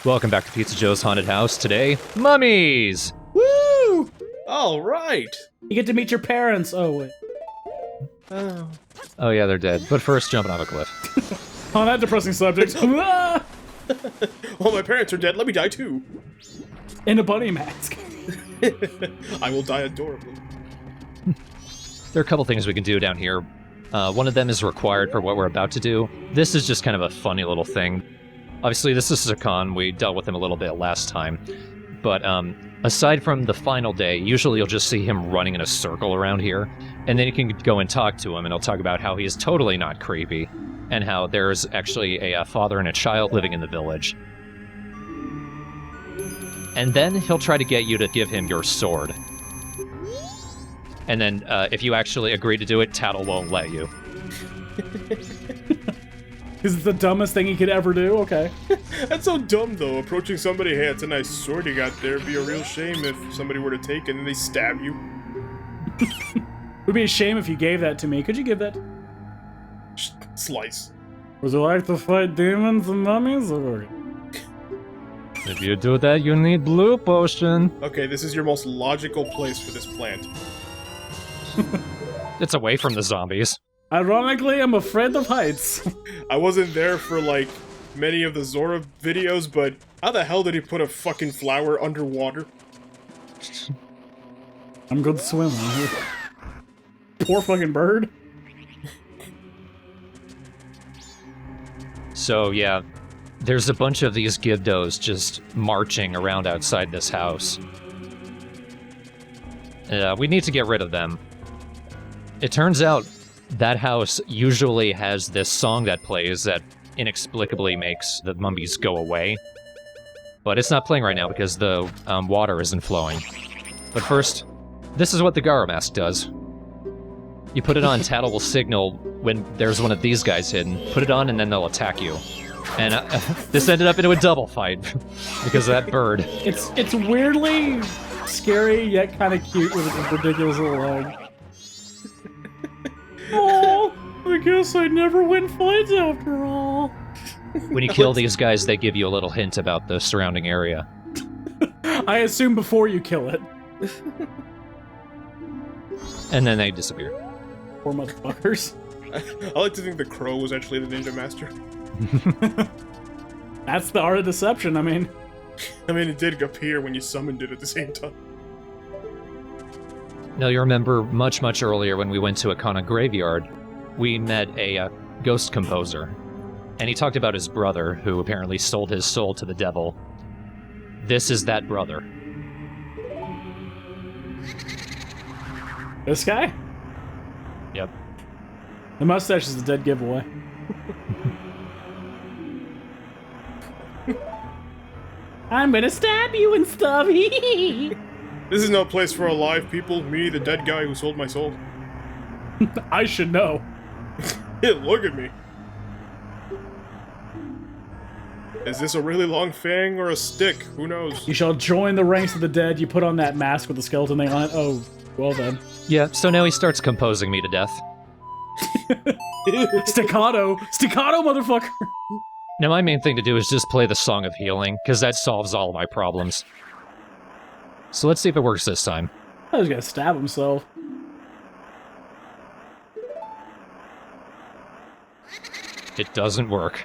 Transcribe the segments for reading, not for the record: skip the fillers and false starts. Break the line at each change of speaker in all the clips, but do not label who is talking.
Welcome back to Pizza Joe's Haunted House. Today, mummies!
Woo!
All right.
You get to meet your parents. Oh, wait.
Oh yeah, they're dead. But first, jumping off a cliff.
On that depressing subject.
Well, my parents are dead. Let me die too.
In a bunny mask.
I will die adorably.
There are a couple things we can do down here. One of them is required for what we're about to do. This is just kind of a funny little thing. Obviously, this is Zakan. We dealt with him a little bit last time. But aside from the final day, usually you'll just see him running in a circle around here. And then you can go and talk to him, and he'll talk about how he is totally not creepy. And how there's actually a father and a child living in the village. And then he'll try to get you to give him your sword. And then if you actually agree to do it, Tattle won't let you.
Is it the dumbest thing he could ever do? Okay.
That's so dumb, though. Approaching somebody, hey, it's a nice sword you got there. It'd be a real shame if somebody were to take it and they stab you.
Would be a shame if you gave that to me. Could you give that?
Slice.
Would you like to fight demons and mummies? Or...
If you do that, you need blue potion.
Okay, this is your most logical place for this plant.
It's away from the zombies.
Ironically, I'm afraid of heights.
I wasn't there for, like, many of the Zora videos, but how the hell did he put a fucking flower underwater?
I'm good swimmer. Poor fucking bird.
So, yeah, there's a bunch of these Gibdos just marching around outside this house. We need to get rid of them. It turns out that house usually has this song that plays that inexplicably makes the mummies go away. But it's not playing right now because the water isn't flowing. But first, this is what the Gara mask does. You put it on, Tattle will signal when there's one of these guys hidden. Put it on and then they'll attack you. And this ended up into a double fight because of that bird.
It's weirdly scary yet kind of cute with its ridiculous little leg. Oh, I guess I never win fights after all.
When you kill these guys, they give you a little hint about the surrounding area.
I assume before you kill it.
And then they disappear.
Poor motherfuckers.
I like to think the crow was actually the ninja master.
That's the art of deception, I mean.
It did appear when you summoned it at the same time.
Now, you remember much, much earlier when we went to Ikana Graveyard, we met a ghost composer. And he talked about his brother, who apparently sold his soul to the devil. This is that brother.
This guy?
Yep.
The mustache is a dead giveaway. I'm gonna stab you and stuff.
This is no place for alive people. Me, the dead guy who sold my soul.
I should know.
Yeah, look at me. Is this a really long fang or a stick? Who knows?
You shall join the ranks of the dead. You put on that mask with the skeleton thing on it. Oh, well then.
Yeah, so now he starts composing me to death.
Staccato, motherfucker.
Now, my main thing to do is just play the Song of Healing, because that solves all of my problems. So let's see if it works this time.
I was gonna stab himself.
It doesn't work.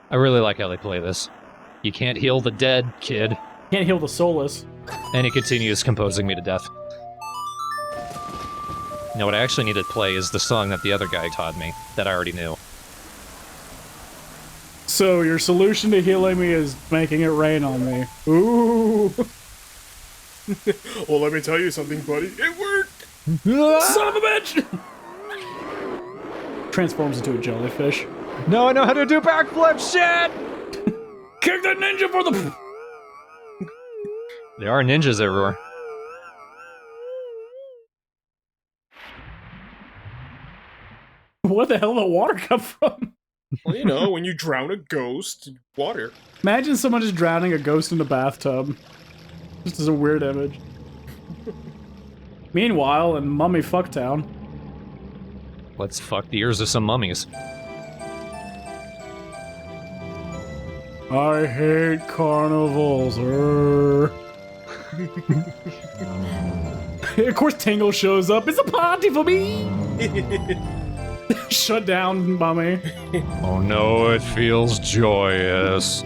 I really like how they play this. You can't heal the dead, kid.
Can't heal the soulless.
And he continues composing me to death. Now, what I actually need to play is the song that the other guy taught me, that I already knew.
So, your solution to healing me is making it rain on me. Ooh.
Well, let me tell you something, buddy. It worked!
Son of a bitch! Transforms into a jellyfish.
No, I know how to do backflip shit!
Kick that ninja for the...
There are ninjas everywhere.
Where the hell did the water come from?
Well, you know, when you drown a ghost, water.
Imagine someone just drowning a ghost in a bathtub. Just as a weird image. Meanwhile, in Mummy Fucktown.
Let's fuck the ears of some mummies.
I hate carnivals. Of course, Tingle shows up. It's a party for me. Shut down, mummy.
Oh no, it feels joyous.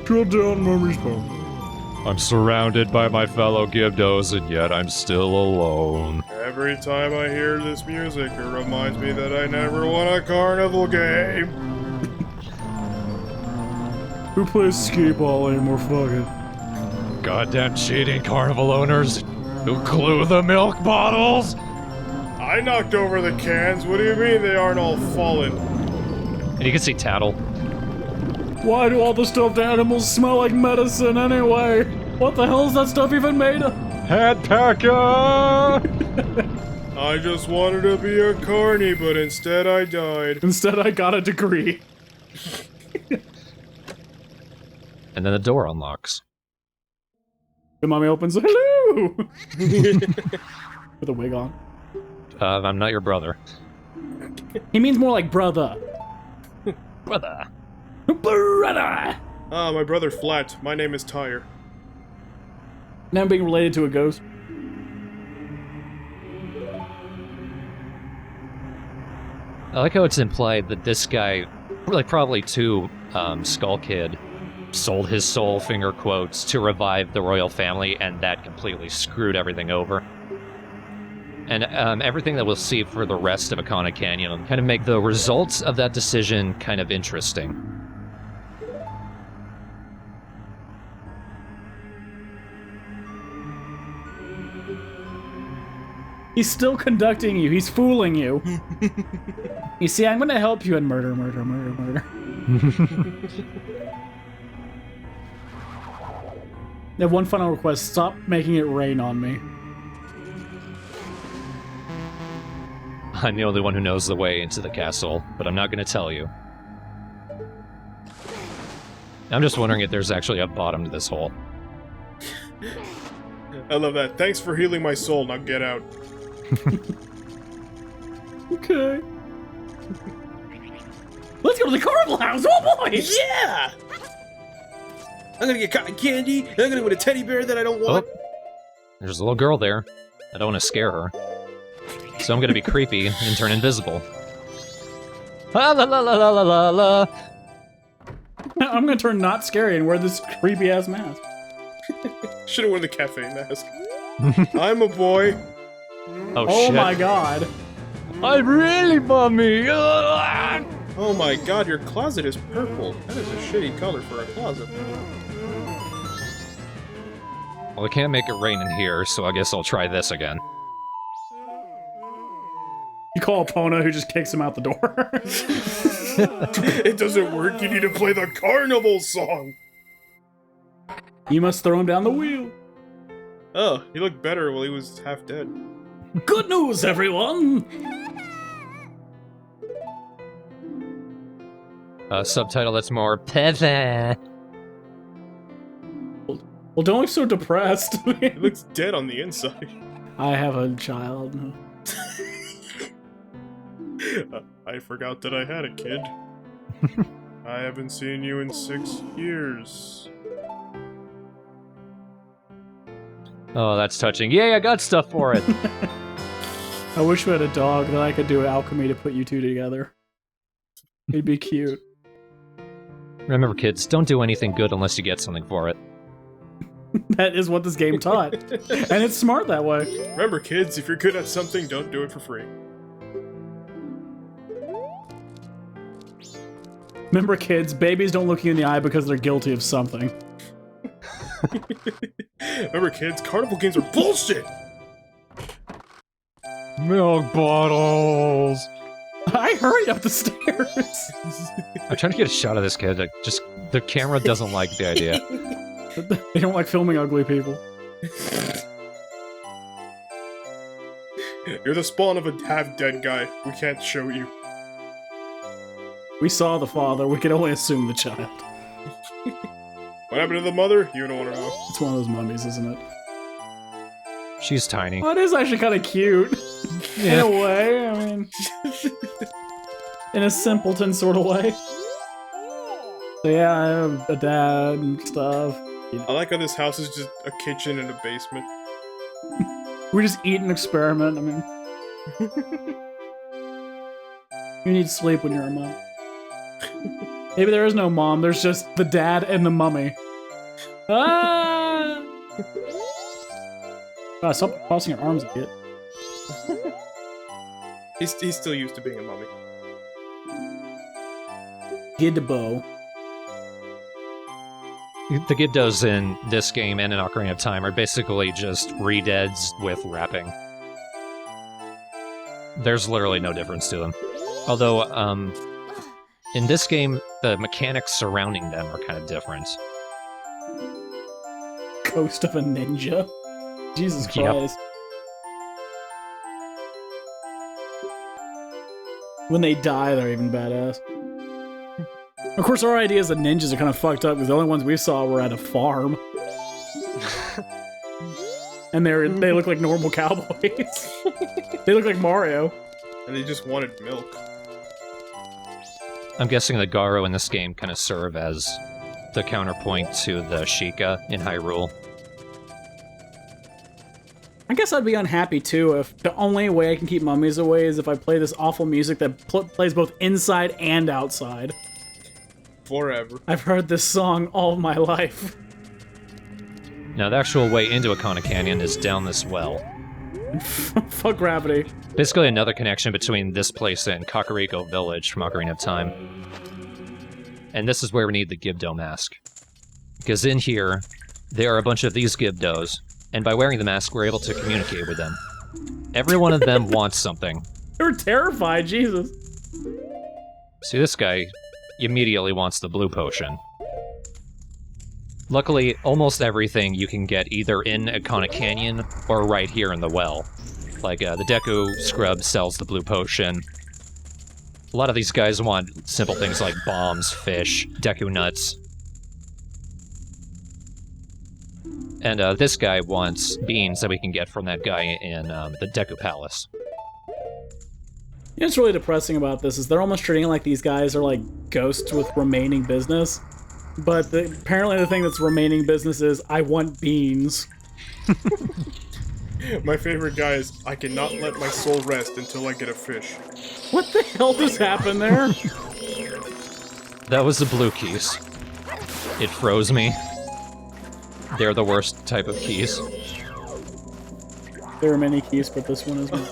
Shut down, mummy's party.
I'm surrounded by my fellow Gibdos, and yet I'm still alone.
Every time I hear this music, it reminds me that I never won a carnival game.
Who plays skee-ball anymore? Fuck it.
Goddamn cheating carnival owners who glue the milk bottles!
I knocked over the cans. What do you mean they aren't all fallen?
And you can see Tattle.
Why do all the stuffed animals smell like medicine anyway? What the hell is that stuff even made of?
Head packer!
I just wanted to be a carny, but instead I died.
Instead, I got a degree.
And then the door unlocks.
The mommy opens. Hello! With a wig on.
I'm not your brother.
He means more like brother.
Brother.
Brother!
Ah, my brother Flat. My name is Tyre.
Now being related to a ghost.
I like how it's implied that this guy, like probably too, Skull Kid, sold his soul, finger quotes, to revive the royal family, and that completely screwed everything over. And everything that we'll see for the rest of Ikana Canyon kind of make the results of that decision kind of interesting.
He's still conducting you. He's fooling you. You see, I'm gonna help you in murder. I have one final request. Stop making it rain on me.
I'm the only one who knows the way into the castle, but I'm not going to tell you. I'm just wondering if there's actually a bottom to this hole.
I love that. Thanks for healing my soul. Now get out.
Okay. Let's go to the carnival house. Oh boy!
Yeah! I'm gonna get cotton candy, and I'm gonna win a teddy bear that I don't want.
Oh, there's a little girl there. I don't want to scare her. So I'm gonna be creepy and turn invisible. La la la la la la la la.
I'm gonna turn not scary and wear this creepy ass mask.
Should've worn the cafe mask. I'm a boy.
Oh
Oh
shit.
my god.
I'm really bummy.
Oh my god, your closet is purple. That is a shitty color for a closet.
Well, I can't make it rain in here, so I guess I'll try this again.
You call Epona, who just kicks him out the door.
It doesn't work, you need to play the carnival song!
You must throw him down the wheel.
Oh, he looked better while he was half dead.
Good news, everyone!
Subtitle that's more peva.
Well, don't look so depressed.
He looks dead on the inside.
I have a child.
I forgot that I had a kid. I haven't seen you in 6 years.
Oh, that's touching. Yay, I got stuff for it.
I wish we had a dog that I could do alchemy to put you two together. It'd be cute.
Remember, kids, don't do anything good unless you get something for it.
That is what this game taught. And it's smart that way.
Remember, kids, if you're good at something, don't do it for free.
Remember, kids, babies don't look you in the eye because they're guilty of something.
Remember, kids, carnival games are bullshit!
Milk bottles!
I hurried up the stairs!
I'm trying to get a shot of this kid. The camera doesn't like the idea.
They don't like filming ugly people.
You're the spawn of a half-dead guy. We can't show you.
We saw the father, we can only assume the child.
What happened to the mother? You don't want to know.
It's one of those mummies, isn't it?
She's tiny.
Oh, it is actually kind of cute. In a way, I mean... in a simpleton sort of way. So yeah, I have a dad and stuff.
I like how this house is just a kitchen and a basement.
We just eat and experiment. I mean, you need sleep when you're a mom. Maybe there is no mom. There's just the dad and the mummy. Ah! God, stop crossing your arms a bit.
He's still used to being a mummy.
Gidbo.
The Gibdos in this game and in Ocarina of Time are basically just re-deads with wrapping. There's literally no difference to them. Although, in this game, the mechanics surrounding them are kind of different.
Ghost of a ninja. Jesus Christ.
Yep.
When they die, they're even badass. Of course, our ideas of ninjas are kind of fucked up because the only ones we saw were at a farm. And they look like normal cowboys. They look like Mario.
And they just wanted milk.
I'm guessing the Garo in this game kind of serve as the counterpoint to the Sheikah in Hyrule.
I guess I'd be unhappy too if the only way I can keep mummies away is if I play this awful music that plays both inside and outside.
Forever.
I've heard this song all my life.
Now, the actual way into Ikana Canyon is down this well.
Fuck gravity.
Basically another connection between this place and Kakariko Village from Ocarina of Time. And this is where we need the Gibdo mask. Because in here, there are a bunch of these Gibdos, and by wearing the mask, we're able to communicate with them. Every one of them wants something.
They're terrified, Jesus.
See, this guy immediately wants the blue potion. Luckily, almost everything you can get either in Ikana Canyon or right here in the well. Like, the Deku Scrub sells the blue potion. A lot of these guys want simple things like bombs, fish, Deku nuts. And this guy wants beans that we can get from that guy in the Deku Palace.
You know what's really depressing about this is they're almost treating it like these guys are like ghosts with remaining business. But apparently the thing that's remaining business is, I want beans.
My favorite guy is, I cannot let my soul rest until I get a fish.
What the hell just happened there?
That was the blue keys. It froze me. They're the worst type of keys.
There are many keys, but this one is one.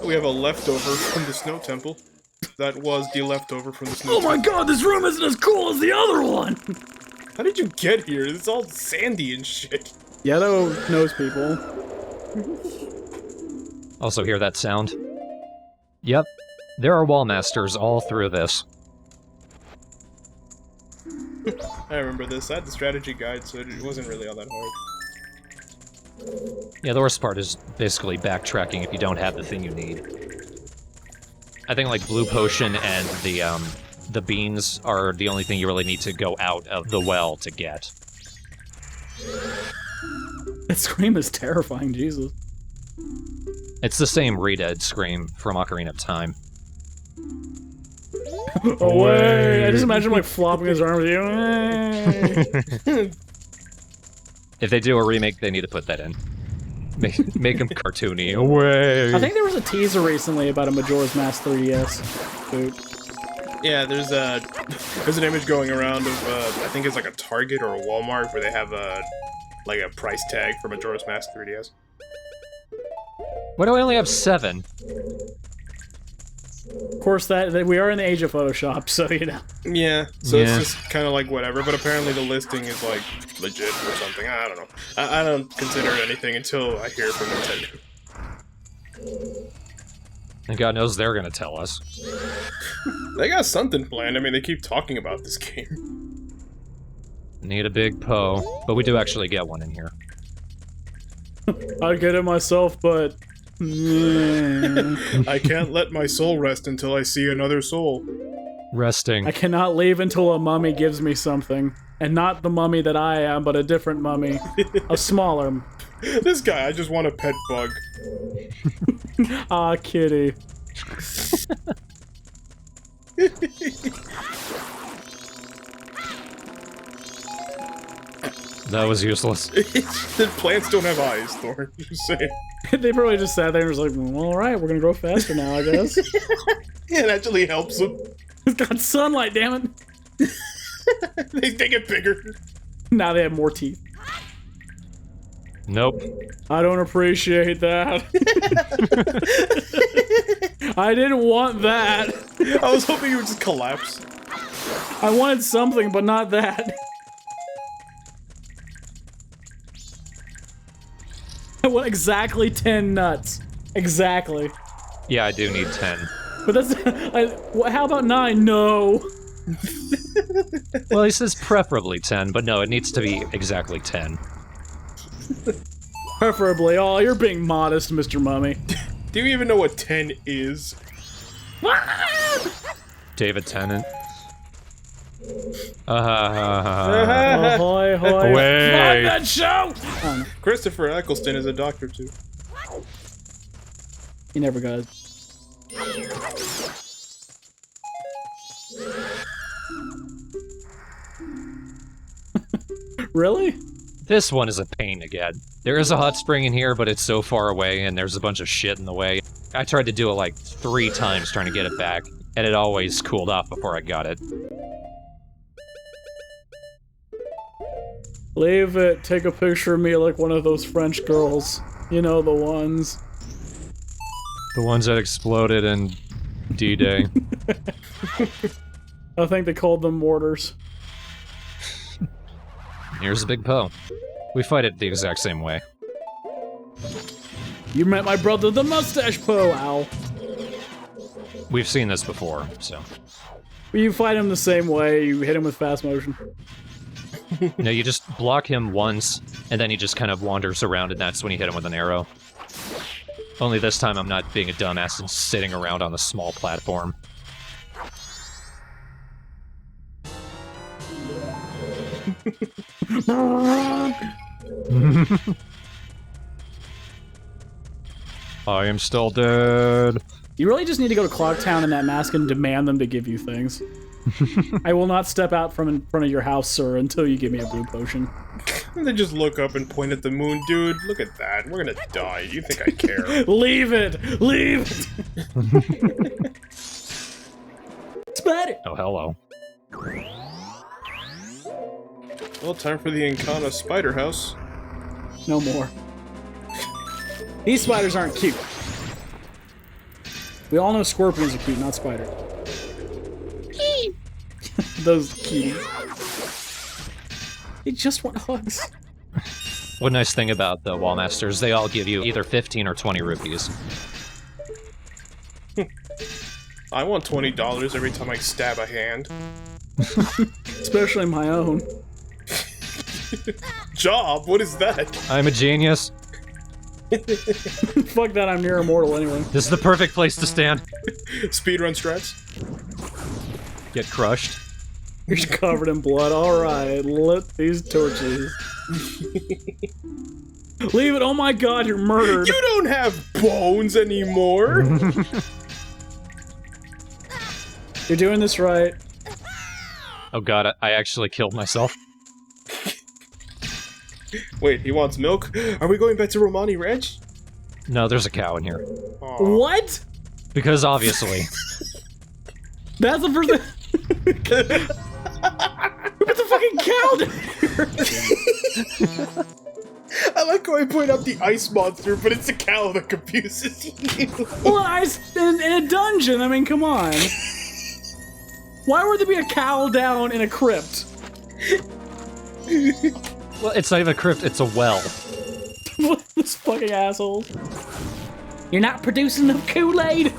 We have a leftover from the Snow Temple. That was the leftover from the Snow
Oh
Temple.
my god, this room isn't as cool as the other one!
How did you get here? It's all sandy and shit.
Yellow knows people.
Also hear that sound? Yep, there are wall masters all through this.
I remember this. I had the strategy guide, so it wasn't really all that hard.
Yeah, the worst part is basically backtracking if you don't have the thing you need. I think like blue potion and the beans are the only thing you really need to go out of the well to get.
That scream is terrifying, Jesus.
It's the same Redead scream from Ocarina of Time.
Away! I just imagine him like flopping his arms.
If they do a remake, they need to put that in. Make them cartoony. Away!
I think there was a teaser recently about a Majora's Mask 3DS. Dude.
Yeah, there's an image going around of I think it's like a Target or a Walmart where they have a price tag for Majora's Mask 3DS.
Why do I only have 7?
Of course, that we are in the age of Photoshop, so you know.
Yeah, so
Yeah.
it's just kind of like whatever, but apparently the listing is like legit or something. I don't know. I don't consider it anything until I hear from Nintendo.
And God knows they're gonna tell us.
They got something planned. I mean, they keep talking about this game.
Need a big Poe, but we do actually get one in here.
I'd get it myself, but...
I can't let my soul rest until I see another soul.
Resting.
I cannot leave until a mummy gives me something. And not the mummy that I am, but a different mummy. A smaller.
This guy, I just want a pet bug.
Ah, kitty.
That was useless.
The plants don't have eyes, Thor. Just saying.
They probably just sat there and was like, well, alright, we're gonna grow faster now, I guess.
Yeah, it actually helps them.
It's got sunlight, damn it.
They get bigger.
Now they have more teeth.
Nope.
I don't appreciate that. I didn't want that.
I was hoping you would just collapse.
I wanted something, but not that. I want exactly 10 nuts. Exactly.
Yeah, I do need 10.
But that's... how about 9? No.
Well, he says preferably 10, but no, it needs to be exactly 10.
Preferably. Oh, you're being modest, Mr. Mummy.
Do you even know what 10 is?
David Tennant.
Ahoy, hoy.
Wait.
Fuck that show! Oh, no.
Christopher Eccleston is a doctor, too.
He never got Really?
This one is a pain to get. There is a hot spring in here, but it's so far away and there's a bunch of shit in the way. I tried to do it like 3 times trying to get it back, and it always cooled off before I got it.
Leave it. Take a picture of me like one of those French girls. You know, the ones.
The ones that exploded in D-Day.
I think they called them mortars.
Here's a big Poe. We fight it the exact same way.
You met my brother, the mustache Poe. Ow.
We've seen this before, so...
You fight him the same way, you hit him with fast motion.
No, you just block him once, and then he just kind of wanders around, and that's when you hit him with an arrow. Only this time I'm not being a dumbass and sitting around on a small platform. I am still dead.
You really just need to go to Clocktown in that mask and demand them to give you things. I will not step out from in front of your house, sir, until you give me a blue potion.
And they just look up and point at the moon. Dude, look at that. We're gonna die. You think I care?
Leave it! Leave it! Spider!
Oh, hello.
Well, time for the Ikana spider house.
No more. These spiders aren't cute. We all know scorpions are cute, not spiders. Those cuties. They just want hugs.
One nice thing about the Wallmasters, they all give you either 15 or 20 rupees.
I want $20 every time I stab a hand.
Especially my own.
Job? What is that?
I'm a genius.
Fuck that, I'm near immortal anyway.
This is the perfect place to stand.
Speedrun strats?
Get crushed.
You're covered in blood. Alright, lit these torches. Leave it. Oh my god, you're murdered.
You don't have bones anymore!
You're doing this right.
Oh god, I actually killed myself.
Wait, he wants milk? Are we going back to Romani Ranch?
No, there's a cow in here.
Aw.
What?
Because obviously.
That's the first thing. Who put the fucking cow down here?
I like how I point out the ice monster, but it's a cow that confuses you.
Well, in a dungeon, I mean, come on. Why would there be a cow down in a crypt?
Well, it's not even a crypt, it's a well.
This fucking asshole. You're not producing enough Kool-Aid.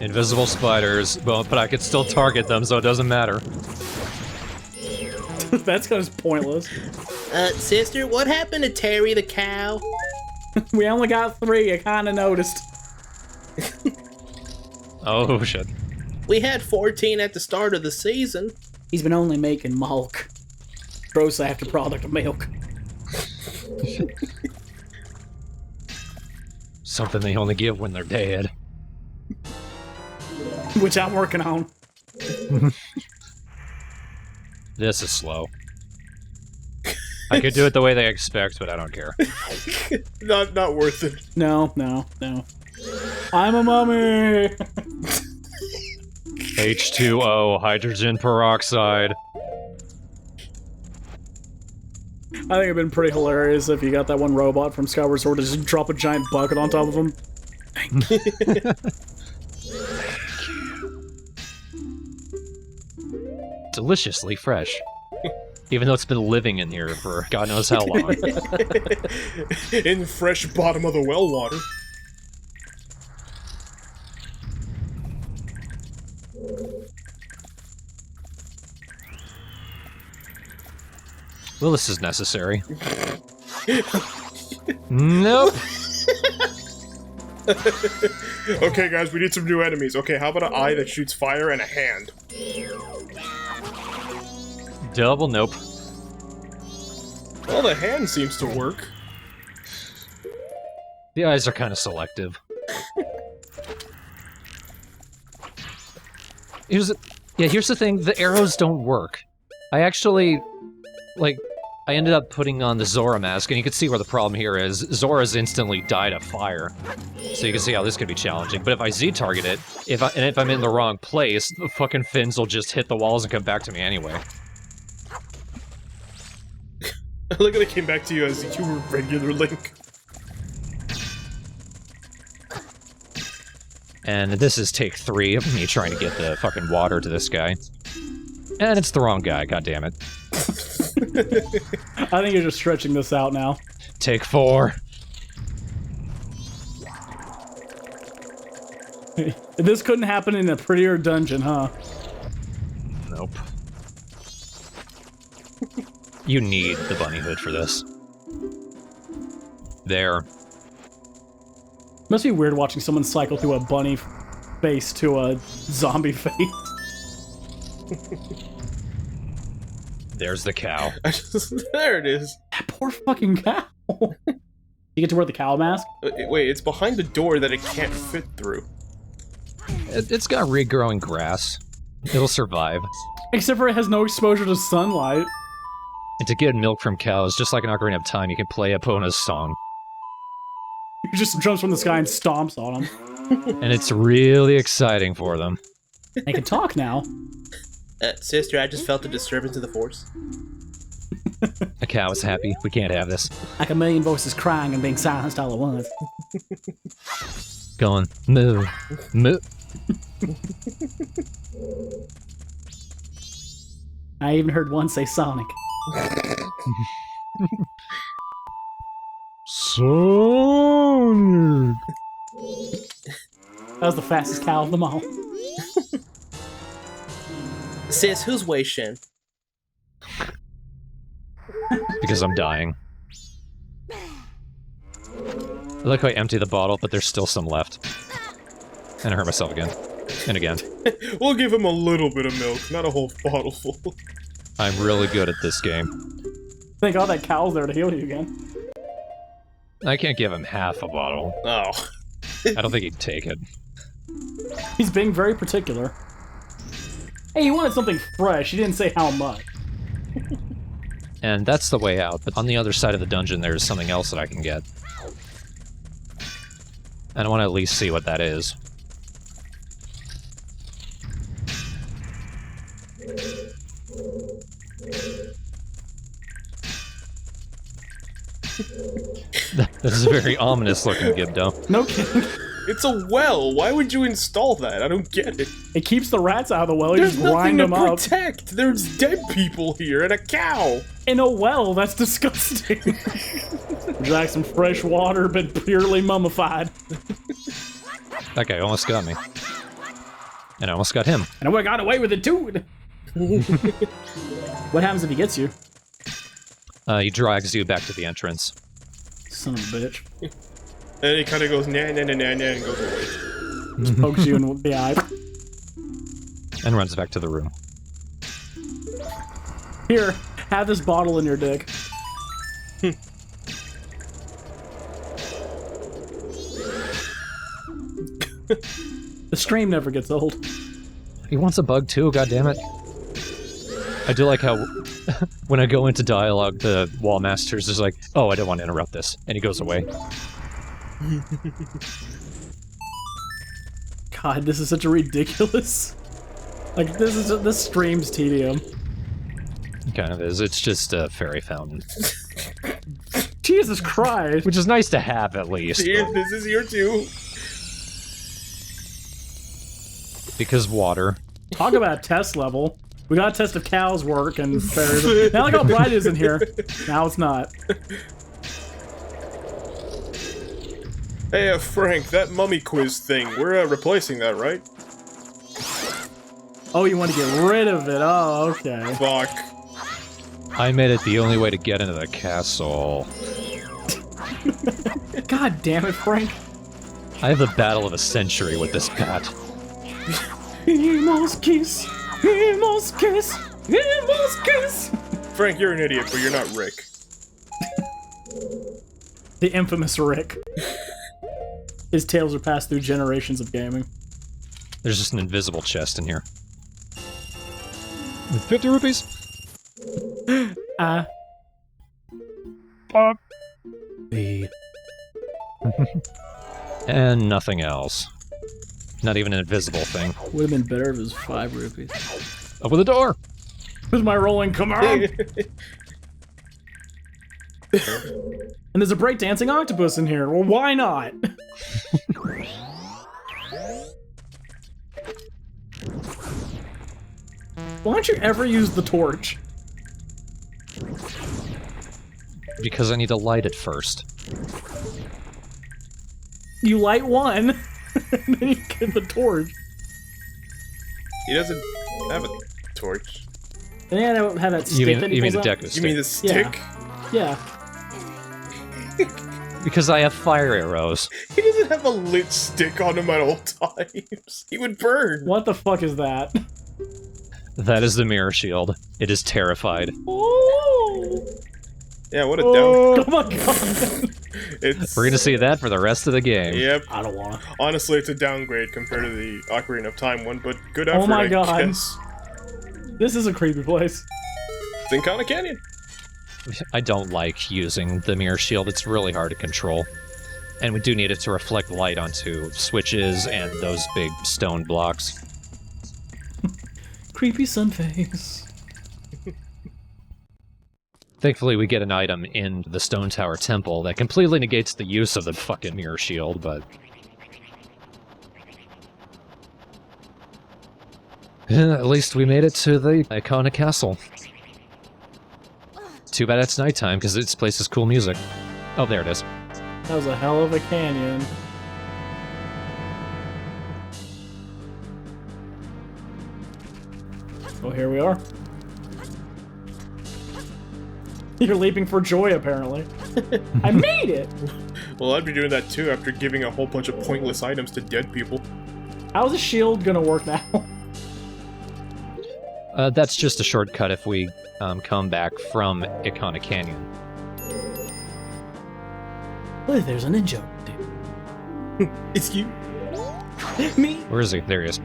Invisible spiders, but I could still target them, so it doesn't matter.
That's kind of pointless.
Sister, what happened to Terry the cow?
We only got 3, I kinda noticed.
Oh shit.
We had 14 at the start of the season.
He's been only making milk. Gross after product of milk.
Something they only give when they're dead.
Which I'm working on.
This is slow. I could do it the way they expect, but I don't care.
Not worth it.
No. I'm a mummy!
H2O, hydrogen peroxide.
I think it'd been pretty hilarious if you got that one robot from Skyward Sword to just drop a giant bucket on top of him.
Deliciously fresh. Even though it's been living in here for God knows how long.
In fresh bottom of the well water.
Well, this is necessary. Nope.
Okay, guys, we need some new enemies. Okay, how about an eye that shoots fire and a hand?
Double nope.
Well, the hand seems to work.
The eyes are kind of selective. Here's the thing, the arrows don't work. I actually, I ended up putting on the Zora mask, and you can see where the problem here is. Zora's instantly died of fire. So you can see how this could be challenging. But if I Z-target it, if I'm in the wrong place, the fucking fins will just hit the walls and come back to me anyway.
Look at it came back to you as you were regular Link.
And this is take 3 of me trying to get the fucking water to this guy. And it's the wrong guy, goddammit.
I think you're just stretching this out now.
Take 4.
This couldn't happen in a prettier dungeon, huh?
Nope. You need the bunny hood for this. There.
Must be weird watching someone cycle through a bunny face to a zombie face.
There's the cow.
There it is.
That poor fucking cow. You get to wear the cow mask?
Wait, it's behind the door that it can't fit through.
It's got regrowing grass. It'll survive.
Except for it has no exposure to sunlight.
And to get milk from cows, just like an Ocarina of Time, you can play Epona's song.
He just jumps from the sky and stomps on them.
And it's really exciting for them.
They can talk now.
Sister, I just felt a disturbance of the force.
A cow is happy. We can't have this.
Like a million voices crying and being silenced all at once.
Going, moo, moo.
I even heard one say Sonic.
Sonic.
That was the fastest cow of them all.
Sis, who's Wei Shin?
Because I'm dying. I like how I empty the bottle, but there's still some left. And I hurt myself again. And again.
We'll give him a little bit of milk, not a whole bottle full.
I'm really good at this game.
Thank God that cow's there to heal you again.
I can't give him half a bottle.
Oh.
I don't think he'd take it.
He's being very particular. Hey, he wanted something fresh. He didn't say how much.
And that's the way out, but on the other side of the dungeon there's something else that I can get. And I want to at least see what that is. This is a very ominous looking Gibdo.
No kidding.
It's a well. Why would you install that? I don't get it.
It keeps the rats out of the well. You
There's
just
nothing
grind
to
them up.
protect. There's dead people here and a cow.
In a well, that's disgusting. Would you like some fresh water, but purely mummified?
That guy almost got me. And I almost got him.
And I got away with it too. What happens if he gets you?
He drags you back to the entrance.
Son of a bitch.
And he kind of goes nah, nah, nah, nah, nah, and goes away.
Just pokes you in the eye.
And runs back to the room.
Here, have this bottle in your dick. The stream never gets old.
He wants a bug too, goddammit. I do like how when I go into dialogue, the wall master's is like, "Oh, I don't want to interrupt this," and he goes away.
God, this is such a ridiculous. Like this stream's tedium.
It kind of is. It's just a fairy fountain,
Jesus Christ!
which is nice to have at least.
This is here too.
Because water.
Talk about a test level. We got a test if cows work and fairies. Now look how bright it is in here. Now it's not.
Hey, Frank, that mummy quiz thing, we're replacing that, right?
Oh, you want to get rid of it? Oh, okay.
Fuck.
I made it the only way to get into the castle.
God damn it, Frank.
I have the battle of a century with this bat.
He must kiss. He must kiss. He must kiss.
Frank, you're an idiot, but you're not Rick.
The infamous Rick. His tales are passed through generations of gaming.
There's just an invisible chest in here. With 50 rupees?
The
And nothing else. Not even an invisible thing.
would have been better if it was 5 rupees.
Open the door!
Where's my rolling command? And there's a breakdancing octopus in here. Well, why not? Why don't you ever use the torch?
Because I need to light it first.
You light one, and then you get the torch.
He doesn't have a torch.
And yeah, don't have that stick
You mean,
that he
you mean
pulls
the
out?
deck of
You mean the
stick?
stick?
Yeah.
Because I have fire arrows.
He doesn't have a lit stick on him at all times. He would burn.
What the fuck is that?
That is the mirror shield. It is terrified.
Oh!
Yeah, what a
Oh my god!
It's.
We're gonna see that for the rest of the game.
Yep.
I don't wanna.
Honestly, it's a downgrade compared to the Ocarina of Time one, but good effort,
Oh my
I
God.
guess.
This is a creepy place.
It's Ikana Canyon.
I don't like using the mirror shield. It's really hard to control. And we do need it to reflect light onto switches and those big stone blocks.
Creepy sun face.
Thankfully, we get an item in the Stone Tower Temple that completely negates the use of the fucking mirror shield, but... at least we made it to the Ikana Castle. Too bad it's nighttime, because this place is cool music. Oh, there it is.
That was a hell of a canyon. Oh, here we are. You're leaping for joy, apparently. I made it!
Well, I'd be doing that too after giving a whole bunch of pointless items to dead people.
How's the shield gonna work now?
That's just a shortcut if we come back from Ikana Canyon.
Look, there's a ninja.
It's you.
Me?
Where is he? There he is.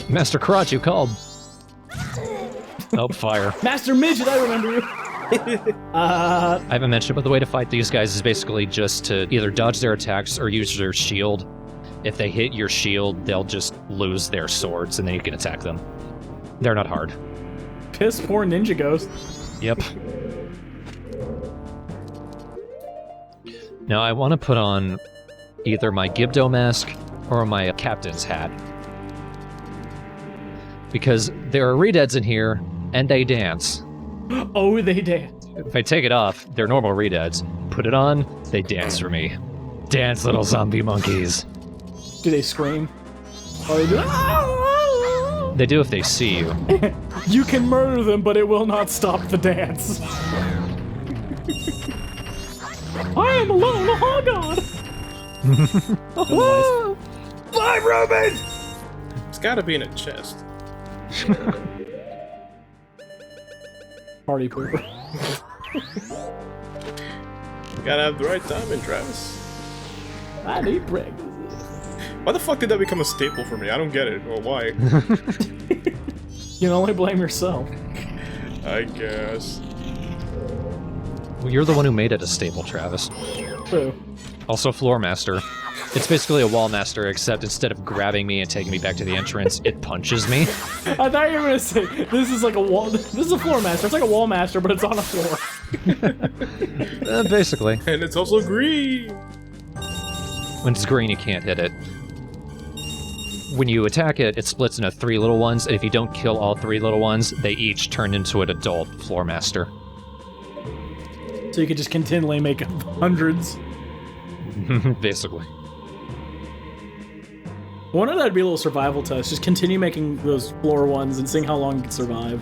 Master Crotch, you called. Oh, fire.
Master Midget, I remember you!
I haven't mentioned, but the way to fight these guys is basically just to either dodge their attacks or use their shield. If they hit your shield, they'll just lose their swords, and then you can attack them. They're not hard.
Piss poor ninja ghost.
Yep. Now, I want to put on either my Gibdo mask or my captain's hat. Because there are redeads in here, and they dance.
Oh, they dance.
If I take it off, they're normal redeads. Put it on, they dance for me. Dance, little zombie monkeys.
Do they scream? Oh, they do.
They do if they see you.
You can murder them, but it will not stop the dance. I am alone, oh god! Oh,
5 rupees! It's gotta be in a chest.
Party pooper.
You gotta have the right timing, Travis.
I need breakfast.
Why the fuck did that become a staple for me? I don't get it, or why.
You can only blame yourself.
I guess.
Well, you're the one who made it a staple, Travis.
True.
Also, Floor Master. It's basically a Wall Master, except instead of grabbing me and taking me back to the entrance, it punches me.
I thought you were gonna say this is like a wall. This is a Floor Master. It's like a Wall Master, but it's on a floor.
Basically.
And it's also green!
When it's green, you can't hit it. When you attack it, it splits into 3 little ones, and if you don't kill all 3 little ones, they each turn into an adult Floor Master.
So you could just continually make hundreds.
Basically.
I wonder if that'd be a little survival test. Just continue making those floor ones and seeing how long you can survive.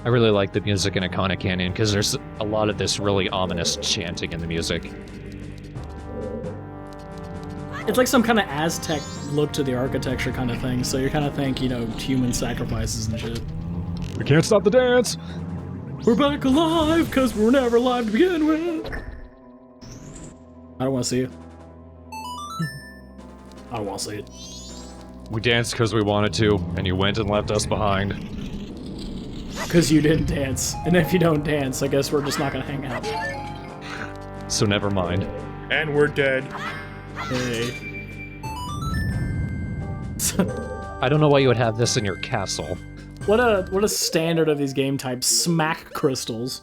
I really like the music in Ikana Canyon, because there's a lot of this really ominous chanting in the music.
It's like some kind of Aztec look to the architecture kind of thing, so you kind of think, you know, human sacrifices and shit.
We can't stop the dance!
We're back alive, because we were never alive to begin with! I don't want to see it. I don't want to see it.
We danced because we wanted to, and you went and left us behind.
Because you didn't dance. And if you don't dance, I guess we're just not going to hang out.
So never mind.
And we're dead.
Hey.
I don't know why you would have this in your castle.
What a standard of these game types. Smack crystals.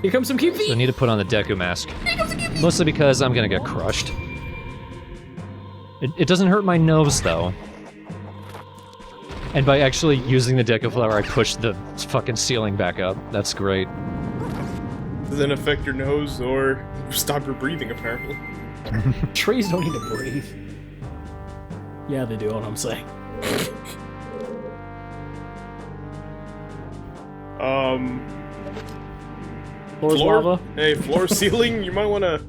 Here comes some cute feet!
I need to put on the Deku mask. Mostly because I'm gonna get crushed. It doesn't hurt my nose, though. And by actually using the Deku flower, I push the fucking ceiling back up. That's great.
Doesn't affect your nose or stop your breathing, apparently.
Trees don't need to breathe. Yeah, they do, what I'm saying. Floor's lava?
Hey, floor ceiling, you might wanna...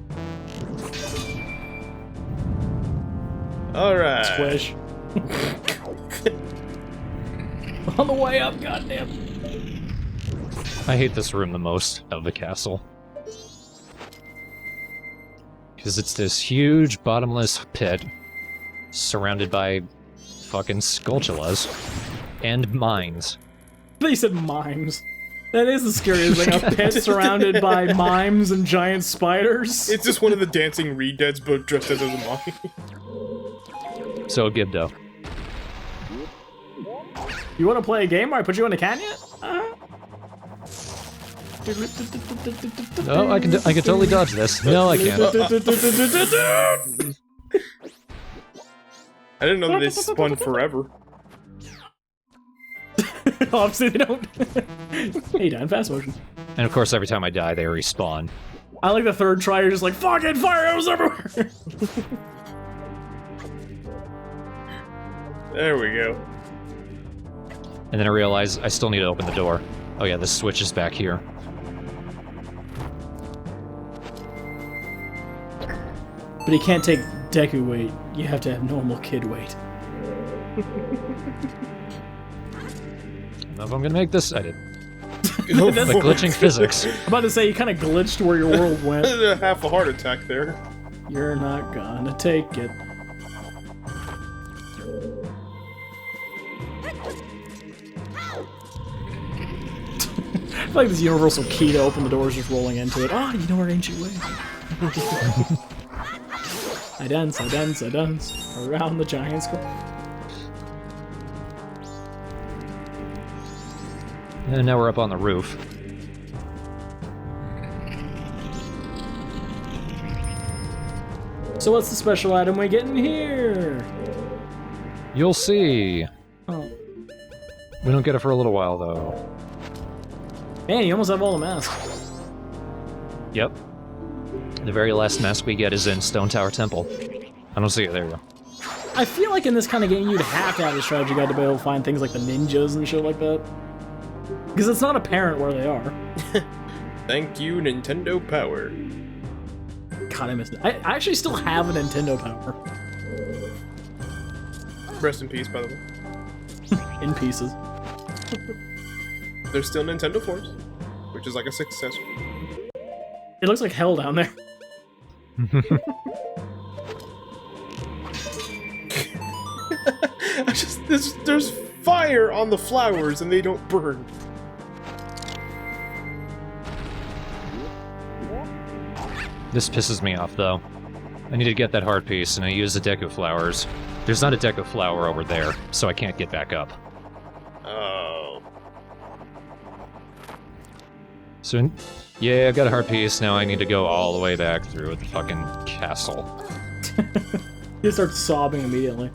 Alright.
Squish. On the way up, goddamn.
I hate this room the most of the castle. Because it's this huge, bottomless pit surrounded by fucking sculptulas and mines.
They said mimes. That is the scariest thing, a pit surrounded by mimes and giant spiders.
It's just one of the dancing Reed Deads, but dressed as a mime.
So, Gibdo.
You want to play a game where I put you in a canyon?
Oh, I can totally dodge this. No, I can't.
I didn't know that they spun forever.
Obviously they don't. Hey, down fast motion.
And of course, every time I die, they respawn.
I like the third try, you're just like, fucking fire arrows everywhere!
There we go.
And then I realize I still need to open the door. Oh yeah, the switch is back here.
But he can't take Deku weight. You have to have normal kid weight.
I don't know if I'm gonna make this. I did.
Go
The
for it.
glitching physics.
I'm about to say, you kind of glitched where your world went.
Half a heart attack there.
You're not gonna take it. I feel like this universal key to open the doors just rolling into it. Ah, you know our ancient ways. I dance, around the giant skull.
And now we're up on the roof.
So what's the special item we get in here?
You'll see.
Oh.
We don't get it for a little while, though.
Man, you almost have all the masks.
Yep. The very last mask we get is in Stone Tower Temple. I don't see it. There you go.
I feel like in this kind of game, you'd have to have a strategy guide to be able to find things like the ninjas and shit like that. Because it's not apparent where they are.
Thank you, Nintendo Power.
God, I missed it. I actually still have a Nintendo Power.
Rest in peace, by the way.
In pieces.
There's still Nintendo Force, which is like a successor.
It looks like hell down there.
There's fire on the flowers and they don't burn.
This pisses me off, though. I need to get that heart piece, and I use the deck of flowers. There's not a deck of flower over there, so I can't get back up.
Oh.
So, yeah, I got a heart piece, now I need to go all the way back through the fucking castle.
You start sobbing immediately.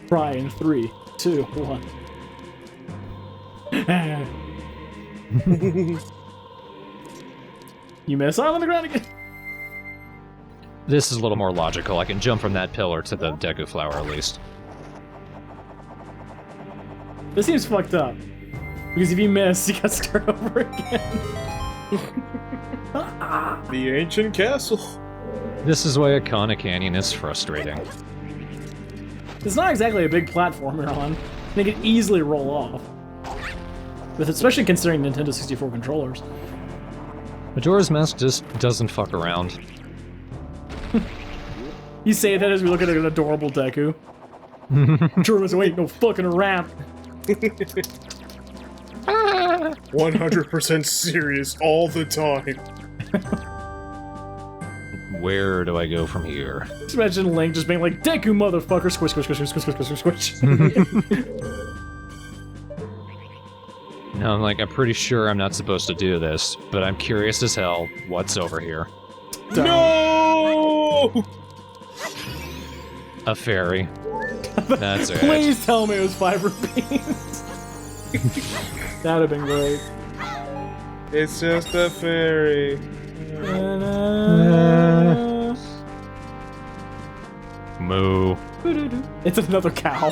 Try in 3, 2, 1. You miss on the ground again.
This is a little more logical. I can jump from that pillar to the deck of flower, at least.
This seems fucked up. Because if you miss, you gotta start over again.
The ancient castle.
This is why Ikana Canyon is frustrating. It's not exactly a big platform you're on. They could easily roll off. But especially considering Nintendo 64 controllers.
Majora's Mask just doesn't fuck around.
You say that as we look at an adorable Deku. Majora's ain't no fucking around.
100% serious all the time.
Where do I go from here?
Just imagine Link just being like, Deku motherfucker, squish, squish, squish, squish, squish, squish, squish.
No, I'm pretty sure I'm not supposed to do this, but I'm curious as hell what's over here.
No!
A fairy. That's it.
Please tell me it was 5 rupees. That'd have been great.
It's just a fairy.
Moo.
It's another cow.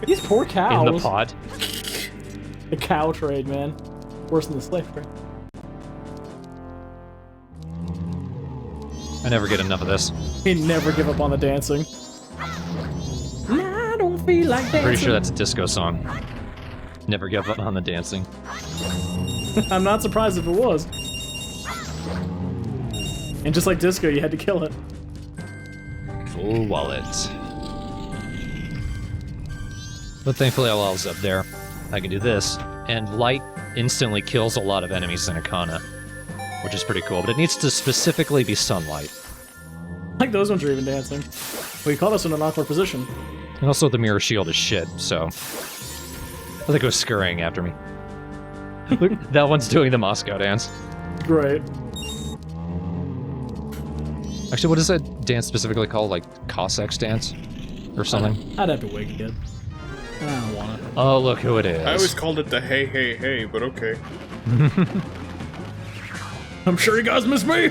These poor cows.
In the pot.
The cow trade, man. Worse than the slave trade.
I never get enough of this.
We never give up on the dancing. I don't feel like dancing.
Pretty sure that's a disco song. Never give up on the dancing.
I'm not surprised if it was. And just like disco, you had to kill it.
Full wallet. But thankfully while I was up there, I can do this, and light instantly kills a lot of enemies in Ikana, which is pretty cool, but it needs to specifically be sunlight.
Like those ones are even dancing. We caught us in an awkward position.
And also the mirror shield is shit, so... I think it was scurrying after me. Look, that one's doing the Moscow dance.
Great.
Actually, what is that dance specifically called? Like, Cossacks dance? Or something?
I'd have to wake it. I don't want it.
Oh, look who it is.
I always called it the hey, hey, hey, but okay.
I'm sure you guys miss me!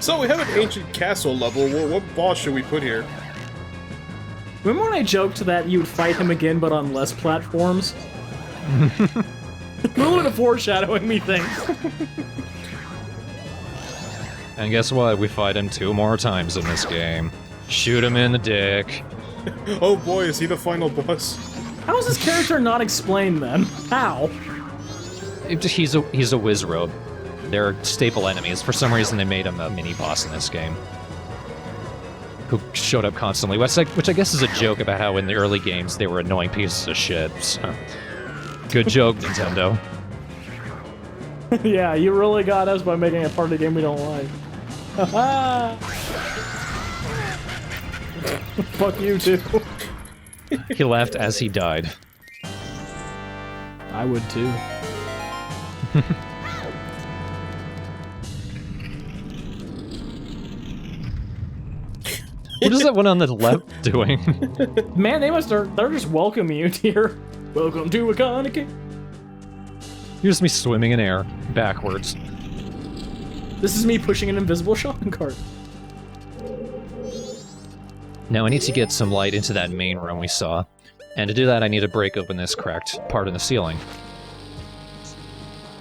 So we have an ancient castle level. Well, what boss should we put here?
Remember when I joked that you would fight him again, but on less platforms? A little bit of foreshadowing, me thinks.
And guess what? We fight him 2 more times in this game. Shoot him in the dick.
Oh boy, is he the final boss?
How is this character not explained then? How?
He's a Wizrobe. They're staple enemies. For some reason, they made him a mini-boss in this game. Who showed up constantly, which I guess is a joke about how in the early games they were annoying pieces of shit. So. Good joke, Nintendo.
Yeah, you really got us by making a party game we don't like. Fuck you too.
He laughed as he died.
I would too.
What is that one on the left doing?
Man, they're just welcoming you here. Welcome to Ikana Canyon.
Here's me swimming in air, backwards.
This is me pushing an invisible shopping cart.
Now I need to get some light into that main room we saw. And to do that, I need to break open this cracked part in the ceiling.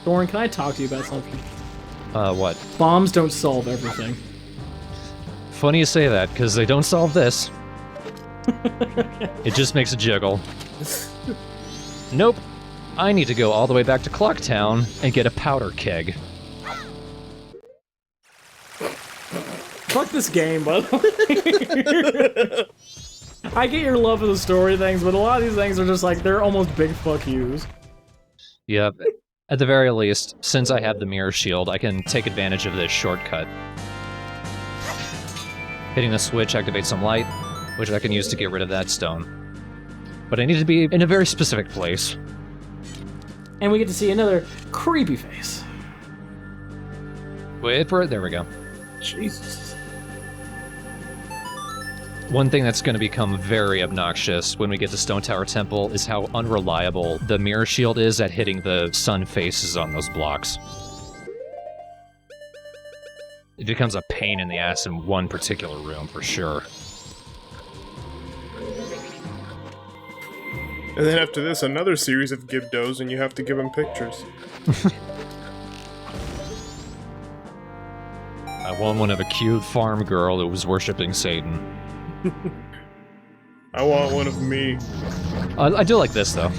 Doran, can I talk to you about something?
What?
Bombs don't solve everything.
Funny you say that, because they don't solve this. It just makes a jiggle. Nope. I need to go all the way back to Clocktown and get a powder keg.
Fuck this game, by the way. I get your love of the story things, but a lot of these things are just like, they're almost big fuck yous.
Yeah, at the very least, since I have the mirror shield, I can take advantage of this shortcut. Hitting the switch activates some light, which I can use to get rid of that stone. But I need to be in a very specific place.
And we get to see another creepy face.
Wait for it, there we go.
Jesus.
One thing that's going to become very obnoxious when we get to Stone Tower Temple is how unreliable the mirror shield is at hitting the sun faces on those blocks. It becomes a pain in the ass in one particular room, for sure.
And then after this, another series of Gibdos, and you have to give them pictures.
I want one of a cute farm girl who was worshipping Satan.
I want one of me.
I do like this, though.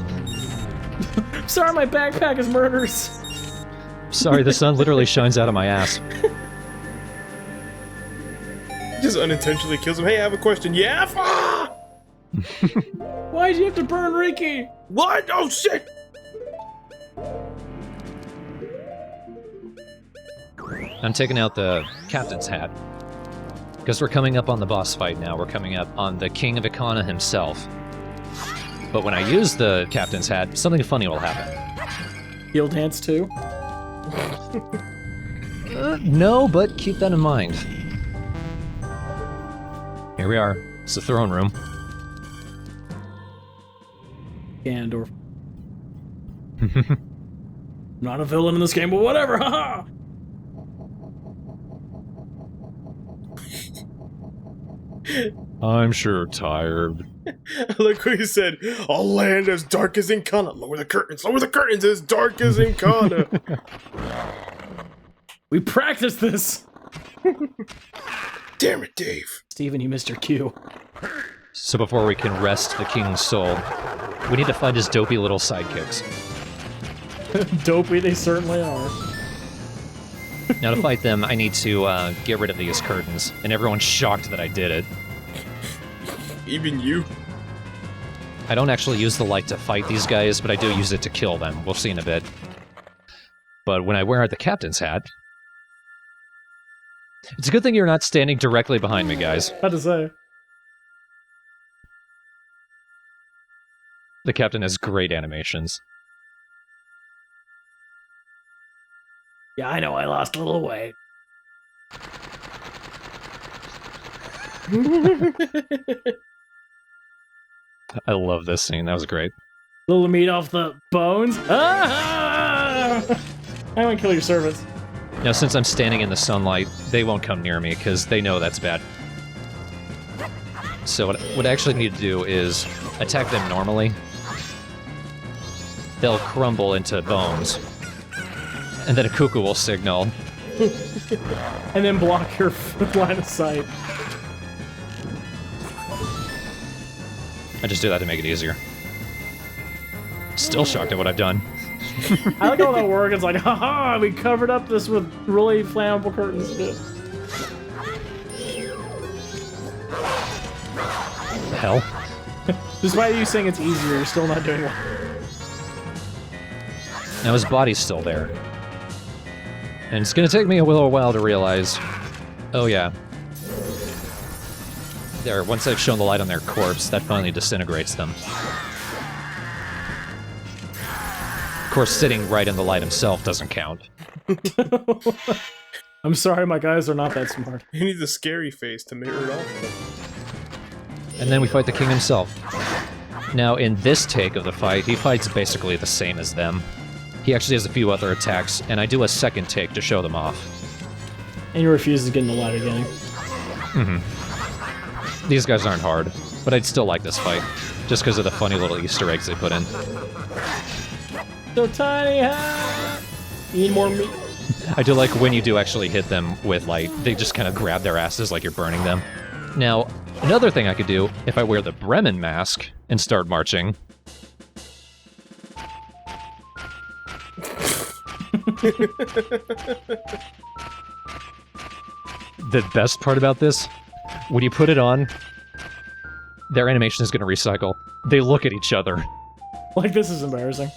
Sorry, my backpack is murderous.
Sorry, the sun literally shines out of my ass.
Just unintentionally kills him. Hey, I have a question. Yeah?
Why'd you have to burn Ricky?
What? Oh, shit!
I'm taking out the captain's hat. Because we're coming up on the boss fight now. We're coming up on the King of Ikana himself. But when I use the captain's hat, something funny will happen.
He'll dance too?
No, but keep that in mind. Here we are. It's the throne room.
Gandorf. Not a villain in this game, but whatever, haha!
I'm sure tired.
Look what he said. A land as dark as Ikana. Lower the curtains. Lower the curtains. As dark as Ikana.
We practiced this!
Damn it, Dave.
Steven, you missed your cue.
So before we can rest the king's soul, we need to find his dopey little sidekicks.
Dopey, they certainly are.
Now to fight them, I need to get rid of these curtains, and everyone's shocked that I did it.
Even you?
I don't actually use the light to fight these guys, but I do use it to kill them. We'll see in a bit. But when I wear the captain's hat... It's a good thing you're not standing directly behind me, guys.
How'd to say?
The captain has great animations.
Yeah, I know, I lost a little weight.
I love this scene. That was great.
Little meat off the bones. Ah! I want to kill your servants.
Now, since I'm standing in the sunlight, they won't come near me, because they know that's bad. So what I actually need to do is attack them normally. They'll crumble into bones. And then a cuckoo will signal.
And then block your line of sight.
I just do that to make it easier. Still shocked at what I've done.
I like how that works. It's like, haha, we covered up this with really flammable curtains.
The hell?
Despite you saying it's easier, you're still not doing well.
Now his body's still there. And it's gonna take me a little while to realize... Oh yeah. There, once I've shown the light on their corpse, that finally disintegrates them. Of course, sitting right in the light himself doesn't count.
I'm sorry, my guys are not that smart.
You need the scary face to mirror it off.
And then we fight the king himself. Now, in this take of the fight, he fights basically the same as them. He actually has a few other attacks, and I do a second take to show them off.
And he refuses to get in the ladder gang.
Mm-hmm. These guys aren't hard, but I'd still like this fight, just because of the funny little Easter eggs they put in.
So tiny, ha! You need more meat.
I do like when you do actually hit them with light, they just kind of grab their asses like you're burning them. Now, another thing I could do, if I wear the Bremen mask and start marching... The best part about this, when you put it on, their animation is going to recycle. They look at each other.
Like, this is embarrassing.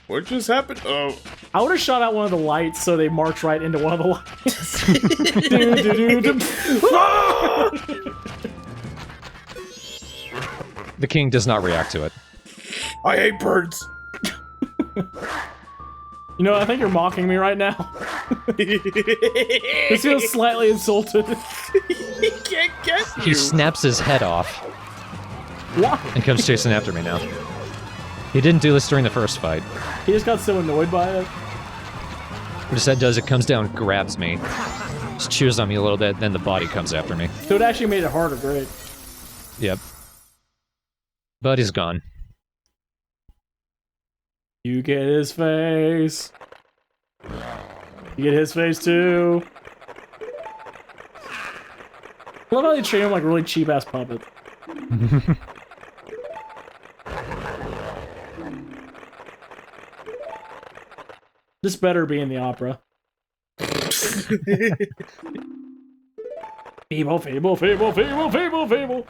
What just happened? Oh.
I would have shot out one of the lights so they march right into one of the lights.
The king does not react to it.
I hate birds.
You know, I think you're mocking me right now. This feels slightly insulted.
He can't get you.
He snaps his head off
What?
and comes chasing after me now. He didn't do this during the first fight.
He just got so annoyed by it.
What his head does, it comes down, grabs me, just chews on me a little bit, then the body comes after me.
So it actually made it harder, great.
Yep. But he's gone.
You get his face. You get his face too. I love how they treat him like really cheap-ass puppets. This better be in the opera. Fable, fable, fable, fable, fable, fable.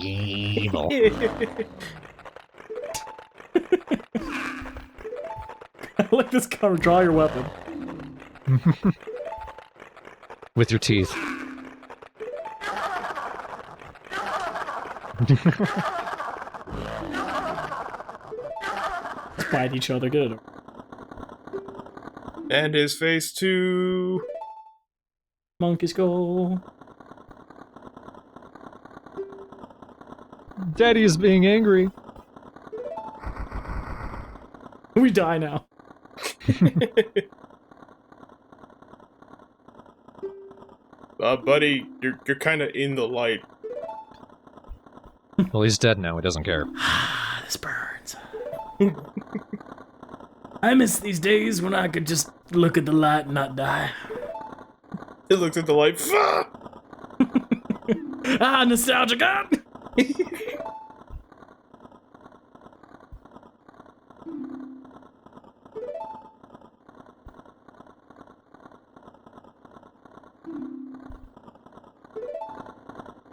Evil.
I like this cover. Draw your weapon.
With your teeth.
Let's bite each other. Get it.
And his face too.
Monkey skull.
Daddy is being angry.
We die now.
Buddy, you're kind of in the light.
Well, he's dead now. He doesn't care.
This burns. I miss these days when I could just look at the light and not die.
He looks at the light. Fuck!
Ah, nostalgia god!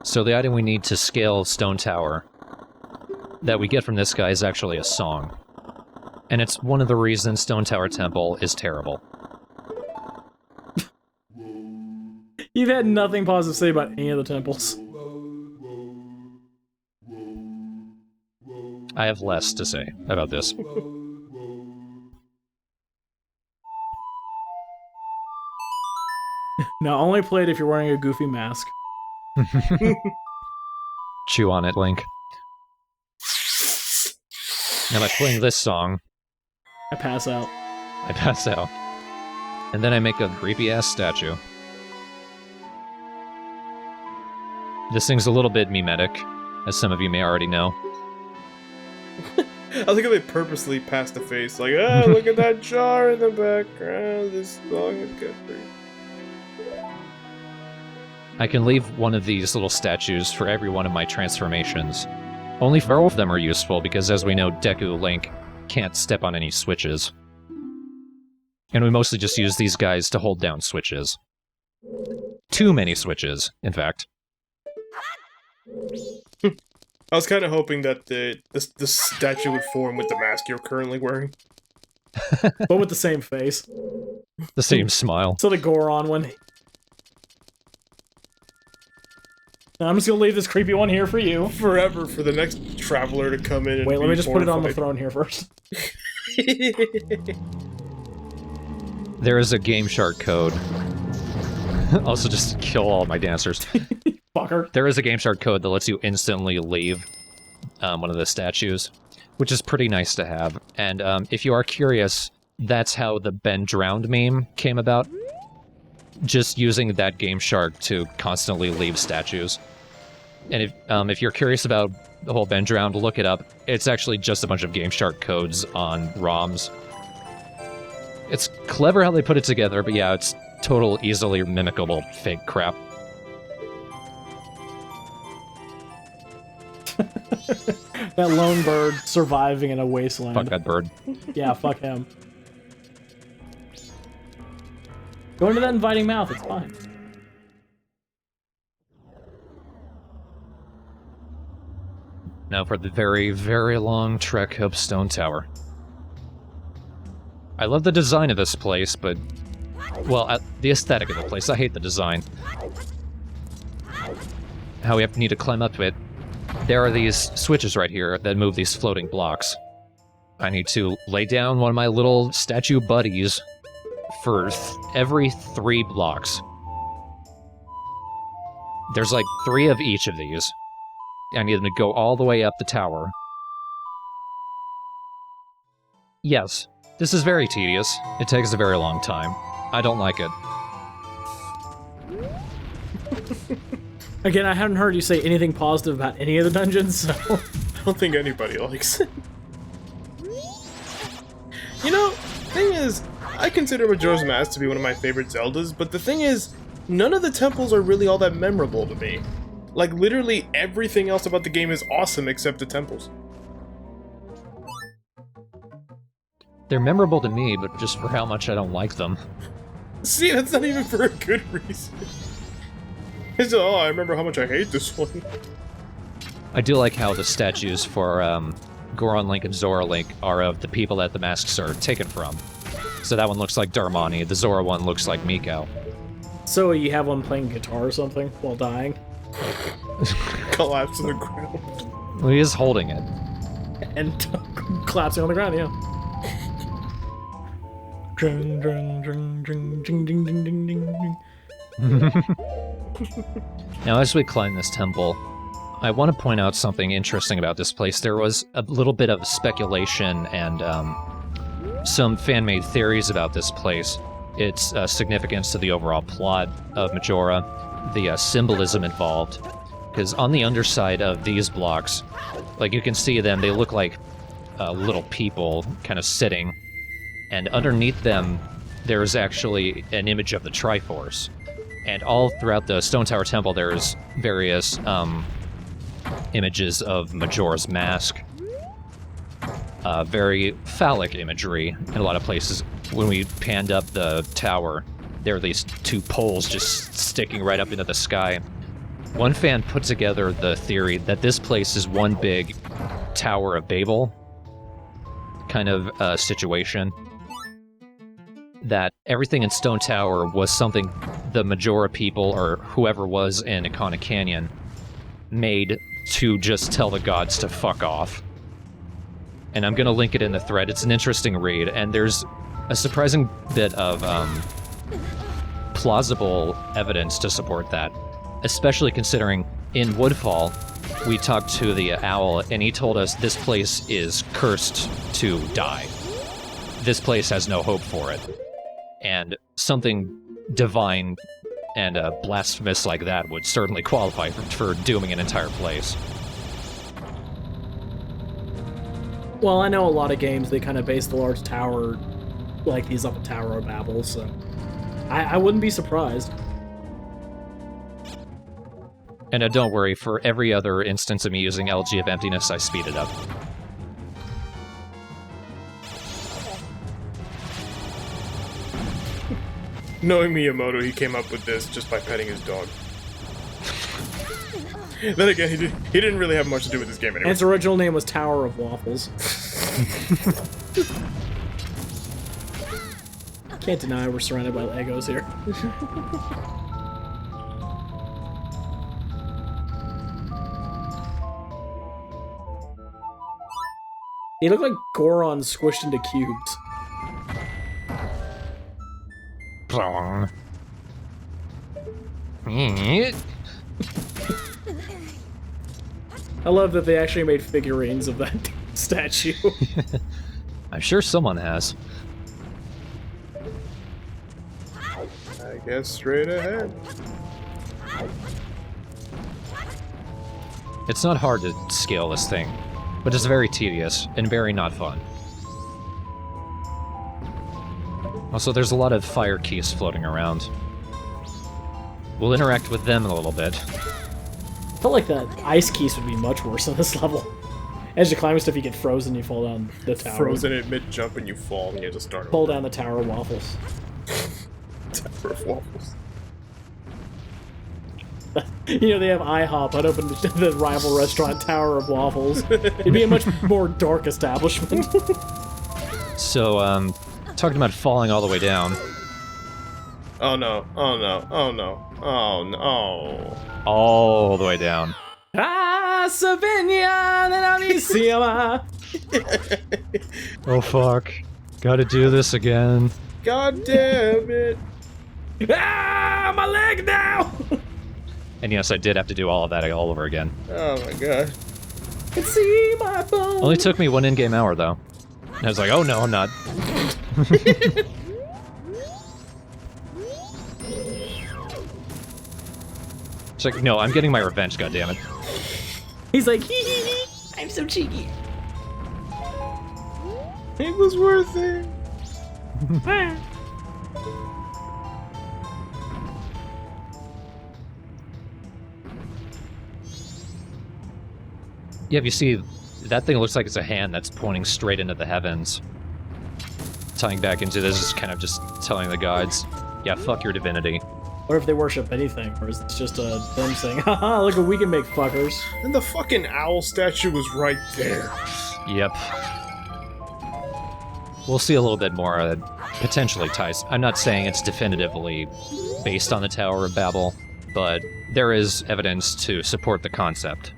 So the item we need to scale Stone Tower that we get from this guy is actually a song. And it's one of the reasons Stone Tower Temple is terrible.
You've had nothing positive to say about any of the temples.
I have less to say about this.
Now, only play it if you're wearing a goofy mask.
Chew on it, Link. Now by playing this song,
I pass out.
I pass out. And then I make a creepy-ass statue. This thing's a little bit memetic, as some of you may already know.
I think they purposely passed the face, like, ah, look at that jar in the background. This song is good for you.
I can leave one of these little statues for every one of my transformations. Only 4 of them are useful because, as we know, Deku Link can't step on any switches. And we mostly just use these guys to hold down switches. Too many switches, in fact.
I was kind of hoping that the statue would form with the mask you're currently wearing.
But with the same face.
The same smile.
So the Goron one. Now I'm just gonna leave this creepy one here for you.
Forever for the next traveler to come in and
Wait, let me
be
just put it on the
horrified.
throne here first.
There is a Game Shark code. Also, just to kill all my dancers.
Fucker.
There is a Game Shark code that lets you instantly leave one of the statues, which is pretty nice to have. And if you are curious, that's how the Ben Drowned meme came about. Just using that Game Shark to constantly leave statues. And if you're curious about the whole Ben Drowned, look it up. It's actually just a bunch of Game Shark codes on ROMs. It's clever how they put it together, but yeah, it's total easily mimicable fake crap.
That lone bird surviving in a wasteland.
Fuck that bird.
Yeah, fuck him. Go into that inviting mouth, it's fine.
Now for the very, very long trek up Stone Tower. I love the design of this place, but... well, the aesthetic of the place. I hate the design. How we have to need to climb up to it. There are these switches right here that move these floating blocks. I need to lay down one of my little statue buddies for every 3 blocks. There's like 3 of each of these. I need them to go all the way up the tower. Yes, this is very tedious. It takes a very long time. I don't like it.
Again, I haven't heard you say anything positive about any of the dungeons, so...
I don't think anybody likes it. You know, thing is, I consider Majora's Mask to be one of my favorite Zeldas, but the thing is, none of the temples are really all that memorable to me. Like, literally everything else about the game is awesome except the temples.
They're memorable to me, but just for how much I don't like them.
See, that's not even for a good reason. It's, oh, I remember how much I hate this one.
I do like how the statues for Goron Link and Zora Link are of the people that the masks are taken from. So that one looks like Darmani, the Zora one looks like Miko.
So you have one playing guitar or something while dying?
Collapse on the ground.
Well, he is holding it.
And collapsing on the ground, yeah. Ding, ding, ding, ding, ding, ding, ding, ding, ding.
Now, as we climb this temple, I want to point out something interesting about this place. There was a little bit of speculation and some fan-made theories about this place. Its significance to the overall plot of Majora, the symbolism involved. Because on the underside of these blocks, like you can see them, they look like little people kind of sitting. And underneath them, there's actually an image of the Triforce. And all throughout the Stone Tower Temple, there's various images of Majora's Mask. Very phallic imagery in a lot of places. When we panned up the tower, there are these 2 poles just sticking right up into the sky. One fan put together the theory that this place is one big Tower of Babel kind of situation. That everything in Stone Tower was something the Majora people, or whoever was in Ikana Canyon, made to just tell the gods to fuck off. And I'm gonna link it in the thread. It's an interesting read, and there's a surprising bit of plausible evidence to support that. Especially considering in Woodfall, we talked to the owl, and he told us this place is cursed to die. This place has no hope for it. And something divine and blasphemous like that would certainly qualify for dooming an entire place.
Well, I know a lot of games, they kind of base the large tower like he's up a Tower of Babel, so I wouldn't be surprised.
And don't worry, for every other instance of me using LG of Emptiness, I speed it up.
Knowing Miyamoto, he came up with this just by petting his dog. Then again, he didn't really have much to do with this game anyway.
And its original name was Tower of Waffles. Can't deny we're surrounded by Legos here. He looked like Goron squished into cubes. I love that they actually made figurines of that statue.
I'm sure someone has.
I guess straight ahead.
It's not hard to scale this thing, but it's very tedious and very not fun. Also, there's a lot of fire keys floating around. We'll interact with them in a little bit.
I felt like the ice keys would be much worse on this level. As you climb stuff, you get frozen, you fall down the tower.
Frozen at mid-jump and you fall and you have to start
Fall
over.
down the Tower of Waffles.
Tower of Waffles.
You know, they have IHOP. I'd open the rival restaurant Tower of Waffles. It'd be a much more dark establishment.
So, talking about falling all the way down.
Oh no, oh no, oh no, oh no.
All the way down.
Ah, Savinia, Amissima.
Oh fuck. Gotta do this again.
God damn it.
Ah, my leg now!
And yes, I did have to do all of that all over again.
Oh my god.
Can see my bones.
Only took me 1 in-game hour, though. And I was like, oh no, I'm not. It's like, no, I'm getting my revenge, goddammit.
He's like, hee hee hee, I'm so cheeky.
It was worth it.
Yeah, if you see, that thing looks like it's a hand that's pointing straight into the heavens. Tying back into this is kind of just telling the gods, yeah, fuck your divinity.
Or if they worship anything, or is it just them saying, haha, look what we can make, fuckers.
And the fucking owl statue was right there.
Yep. We'll see a little bit more potentially ties. I'm not saying it's definitively based on the Tower of Babel, but there is evidence to support the concept.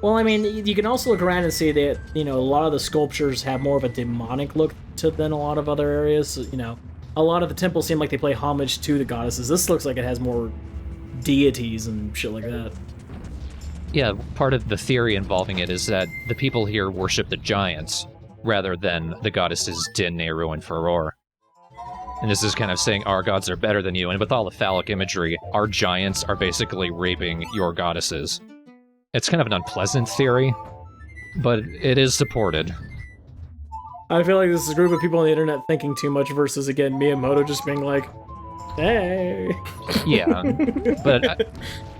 Well, I mean, you can also look around and see that, you know, a lot of the sculptures have more of a demonic look to than a lot of other areas. You know, a lot of the temples seem like they play homage to the goddesses. This looks like it has more deities and shit like that.
Yeah, part of the theory involving it is that the people here worship the giants, rather than the goddesses Din, Nehru, and Furor. And this is kind of saying our gods are better than you, and with all the phallic imagery, our giants are basically raping your goddesses. It's kind of an unpleasant theory, but it is supported.
I feel like this is a group of people on the internet thinking too much versus, again, Miyamoto just being like, hey.
Yeah, but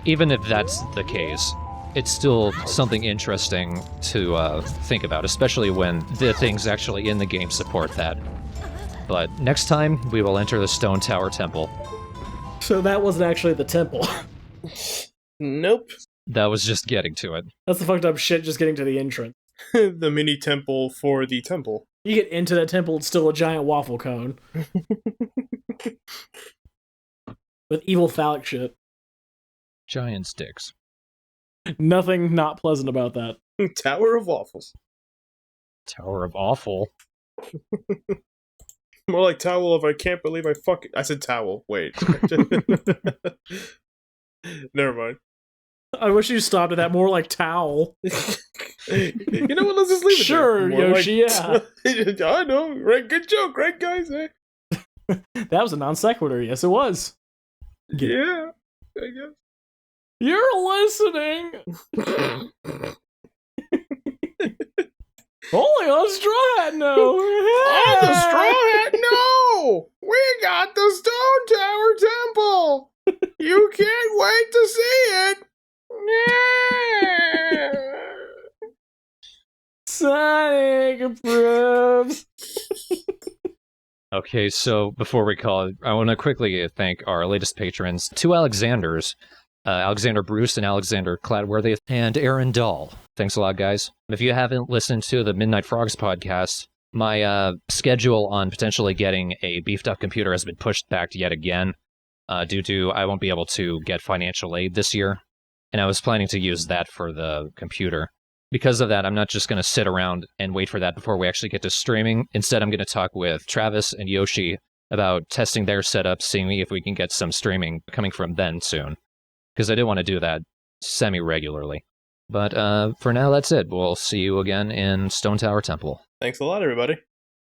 even if that's the case, it's still something interesting to think about, especially when the things actually in the game support that. But next time, we will enter the Stone Tower Temple.
So that wasn't actually the temple.
Nope.
That was just getting to it.
That's the fucked up shit, just getting to the entrance.
The mini temple for the temple.
You get into that temple, it's still a giant waffle cone. With evil phallic shit.
Giant sticks.
Nothing not pleasant about that.
Tower of Waffles.
Tower of Awful.
More like towel of I can't believe I fucking... I said towel. Wait. Never mind.
I wish you stopped at that. More like towel.
You know what? Let's just leave it
Sure,
there. More
Yoshi, yeah.
I know. Right? Good joke, right, guys? Eh?
That was a non sequitur. Yes, it was.
Yeah, I guess.
You're listening. Only on TheStrawhatNO.
Oh, the Straw Hat! No! We got the Stone Tower Temple! You can't wait to see it! Yeah.
Sonic approves.
Okay, so before we call it, I want to quickly thank our latest patrons, 2 Alexanders, Alexander Bruce and Alexander Cladworthy, and Aaron Dahl. Thanks a lot, guys. If you haven't listened to the Midnight Frogs podcast, my schedule on potentially getting a beefed up computer has been pushed back yet again, due to I won't be able to get financial aid this year, and I was planning to use that for the computer. Because of that, I'm not just going to sit around and wait for that before we actually get to streaming. Instead, I'm going to talk with Travis and Yoshi about testing their setup, seeing if we can get some streaming coming from them soon. Because I do want to do that semi-regularly. But for now, that's it. We'll see you again in Stone Tower Temple.
Thanks a lot, everybody.